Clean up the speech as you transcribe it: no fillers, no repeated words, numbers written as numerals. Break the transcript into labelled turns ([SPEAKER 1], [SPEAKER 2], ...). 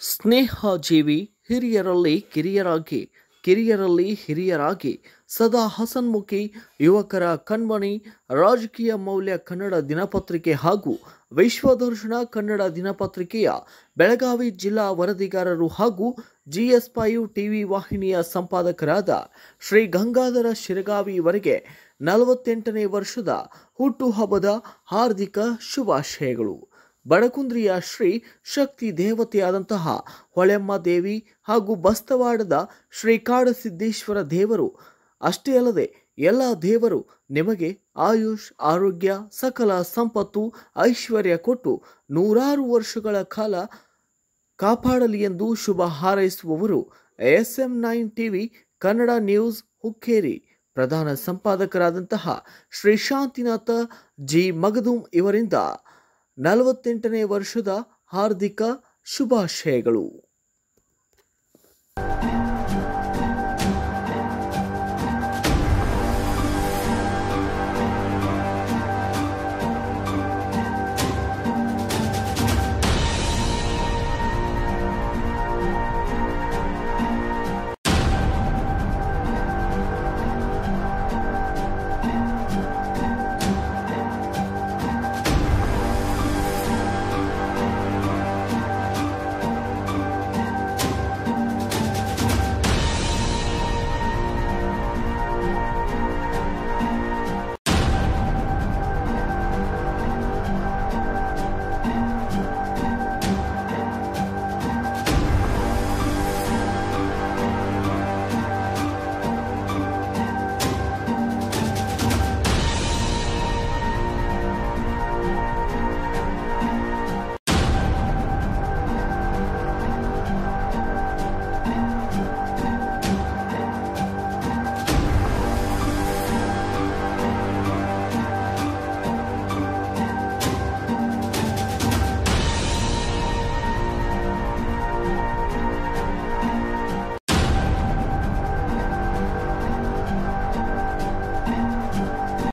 [SPEAKER 1] ಸ್ನೇಹಜೀವಿ, ಹಿರಿಯರಲ್ಲಿ ಕಿರಿಯರಾಗಿ, ಕಿರಿಯರಲ್ಲಿ ಹಿರಿಯರಾಗಿ, ಸದಾ ಹಸನ್ಮುಖಿ, ಯುವಕರ ಕಣ್ಮಣಿ, ರಾಜಕೀಯ ಮೌಲ್ಯ ಕನ್ನಡ ದಿನಪತ್ರಿಕೆ ಹಾಗೂ ವಿಶ್ವದರ್ಶನ ಕನ್ನಡ ದಿನಪತ್ರಿಕೆಯ ಬೆಳಗಾವಿ ಜಿಲ್ಲಾ ವರದಿಗಾರರು ಹಾಗೂ GS5 ಟಿವಿ ವಾಹಿನಿಯ ಸಂಪಾದಕರಾದ ಶ್ರೀ ಗಂಗಾಧರ ಶಿರಗಾವಿ ಇವರಿಗೆ 48ನೇ ವರ್ಷದ ಹುಟ್ಟುಹಬ್ಬದ ಹಾರ್ದಿಕ ಶುಭಾಶಯಗಳು. ಬಡಕುಂದ್ರಿಯ ಶ್ರೀ ಶಕ್ತಿ ದೇವತೆಯಾದಂತಹ ಹೊಳೆಮ್ಮ ದೇವಿ ಹಾಗೂ ಬಸ್ತವಾಡದ ಶ್ರೀ ಕಾಡಸಿದ್ದೇಶ್ವರ ದೇವರು ಅಷ್ಟೇ ಅಲ್ಲದೆ ಎಲ್ಲ ದೇವರು ನಿಮಗೆ ಆಯುಷ್, ಆರೋಗ್ಯ, ಸಕಲ ಸಂಪತ್ತು, ಐಶ್ವರ್ಯ ಕೊಟ್ಟು 100 ವರ್ಷಗಳ ಕಾಲ ಕಾಪಾಡಲಿ ಎಂದು ಶುಭ ಹಾರೈಸುವವರು SM9 TV Kannada news Hukkeri ಪ್ರಧಾನ ಸಂಪಾದಕರಾದಂತಹ ಶ್ರೀ ಶಾಂತಿನಾಥ ಜಿ ಮಗದುಂ ಇವರಿಂದ 48ನೇ ವರ್ಷದ ಹಾರ್ದಿಕ ಶುಭಾಶಯಗಳು.